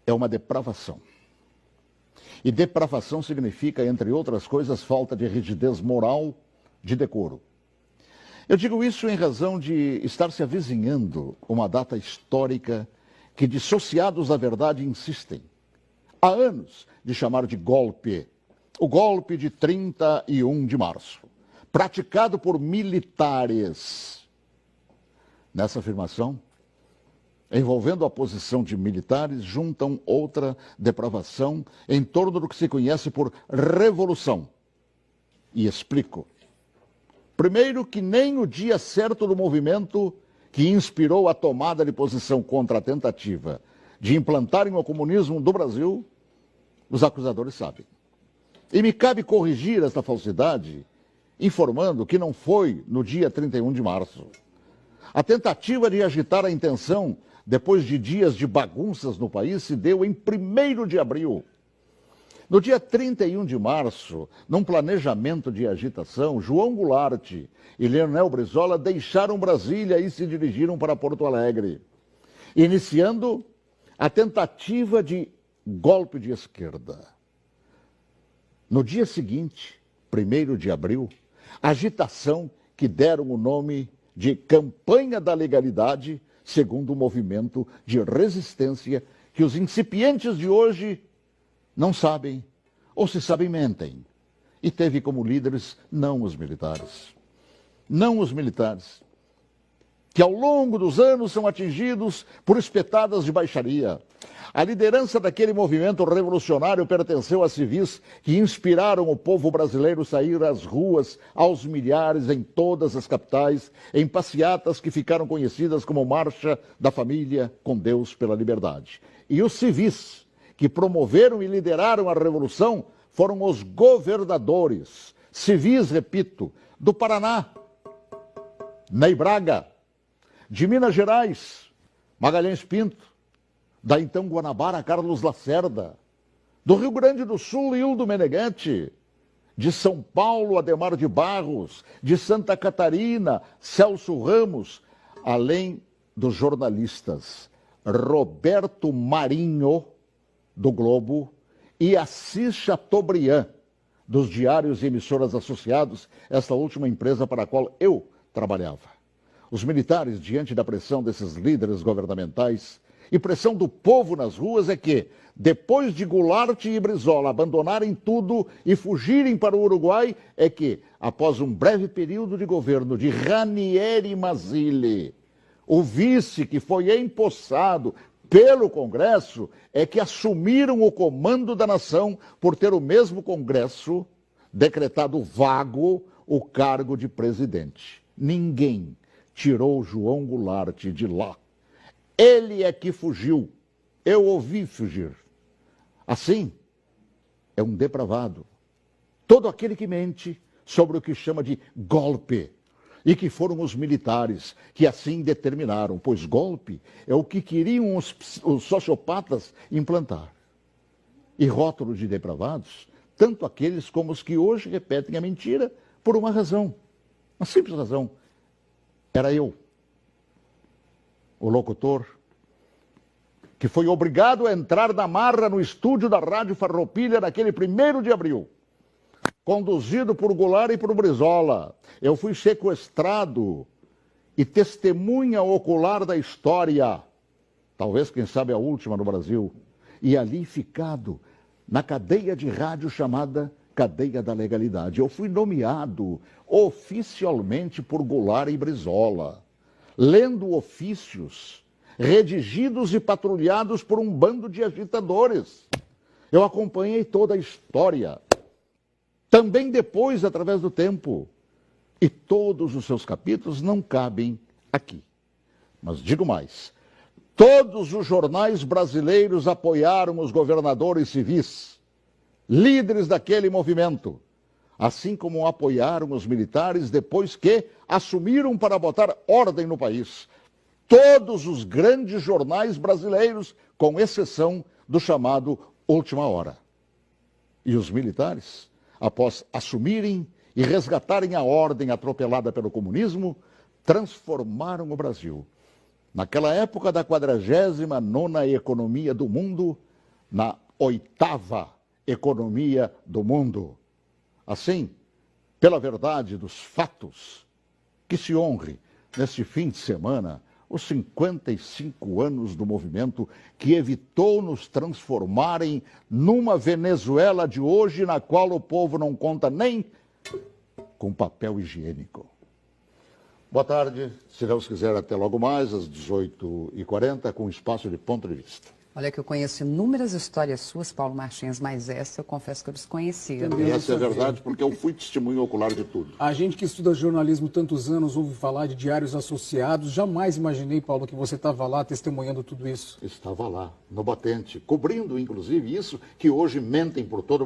é uma depravação. E depravação significa, entre outras coisas, falta de rigidez moral, de decoro. Eu digo isso em razão de estar se avizinhando uma data histórica que dissociados da verdade insistem, há anos, de chamar de golpe. O golpe de 31 de março, praticado por militares. Nessa afirmação, envolvendo a posição de militares, juntam outra depravação em torno do que se conhece por revolução. E explico. Primeiro, que nem o dia certo do movimento que inspirou a tomada de posição contra a tentativa de implantarem o comunismo do Brasil, os acusadores sabem. E me cabe corrigir esta falsidade, informando que não foi no dia 31 de março. A tentativa de agitar a intenção, depois de dias de bagunças no país, se deu em 1º de abril. No dia 31 de março, num planejamento de agitação, João Goulart e Leonel Brizola deixaram Brasília e se dirigiram para Porto Alegre, iniciando a tentativa de golpe de esquerda. No dia seguinte, 1º de abril, agitação que deram o nome de Campanha da Legalidade, segundo o movimento de resistência que os incipientes de hoje não sabem, ou se sabem, mentem. E teve como líderes não os militares. Não os militares, que ao longo dos anos são atingidos por espetadas de baixaria. A liderança daquele movimento revolucionário pertenceu a civis que inspiraram o povo brasileiro a sair às ruas aos milhares em todas as capitais, em passeatas que ficaram conhecidas como Marcha da Família com Deus pela Liberdade. E os civis que promoveram e lideraram a revolução foram os governadores, civis, repito, do Paraná, Ney Braga, de Minas Gerais, Magalhães Pinto, da então Guanabara, Carlos Lacerda, do Rio Grande do Sul, Hildo Meneghetti, de São Paulo, Adhemar de Barros, de Santa Catarina, Celso Ramos, além dos jornalistas Roberto Marinho, do Globo, e Assis Chateaubriand, dos diários e emissoras associados, esta última empresa para a qual eu trabalhava. Os militares, diante da pressão desses líderes governamentais e pressão do povo nas ruas, é que, depois de Goulart e Brizola abandonarem tudo e fugirem para o Uruguai, é que, após um breve período de governo de Ranieri Mazzilli, o vice que foi empossado pelo Congresso, é que assumiram o comando da nação por ter o mesmo Congresso decretado vago o cargo de presidente. Ninguém tirou João Goulart de lá. Ele é que fugiu. Eu ouvi fugir. Assim, é um depravado. Todo aquele que mente sobre o que chama de golpe. E que foram os militares que assim determinaram, pois golpe é o que queriam os sociopatas implantar. E rótulo de depravados, tanto aqueles como os que hoje repetem a mentira por uma razão. Uma simples razão. Era eu, o locutor, que foi obrigado a entrar na marra no estúdio da Rádio Farroupilha naquele 1º de abril, conduzido por Goulart e por Brizola. Eu fui sequestrado e testemunha ocular da história, talvez, quem sabe, a última no Brasil, e ali ficado na cadeia de rádio chamada Cadeia da Legalidade. Eu fui nomeado oficialmente por Goulart e Brizola, lendo ofícios redigidos e patrulhados por um bando de agitadores. Eu acompanhei toda a história, também depois, através do tempo, e todos os seus capítulos não cabem aqui. Mas digo mais, todos os jornais brasileiros apoiaram os governadores civis, líderes daquele movimento, assim como apoiaram os militares depois que assumiram para botar ordem no país. Todos os grandes jornais brasileiros, com exceção do chamado Última Hora. E os militares, após assumirem e resgatarem a ordem atropelada pelo comunismo, transformaram o Brasil, naquela época da 49ª economia do mundo, na 8ª economia do mundo. Assim, pela verdade dos fatos, que se honre neste fim de semana os 55 anos do movimento que evitou nos transformarem numa Venezuela de hoje, na qual o povo não conta nem com papel higiênico. Boa tarde, se Deus quiser, até logo mais, às 18h40, com espaço de ponto de vista. Olha que eu conheço inúmeras histórias suas, Paulo Martins, mas essa eu confesso que eu desconhecia. Essa é verdade, porque eu fui testemunho ocular de tudo. A gente que estuda jornalismo tantos anos ouve falar de diários associados. Jamais imaginei, Paulo, que você estava lá testemunhando tudo isso. Estava lá, no batente, cobrindo, inclusive, isso que hoje mentem por todo o Brasil.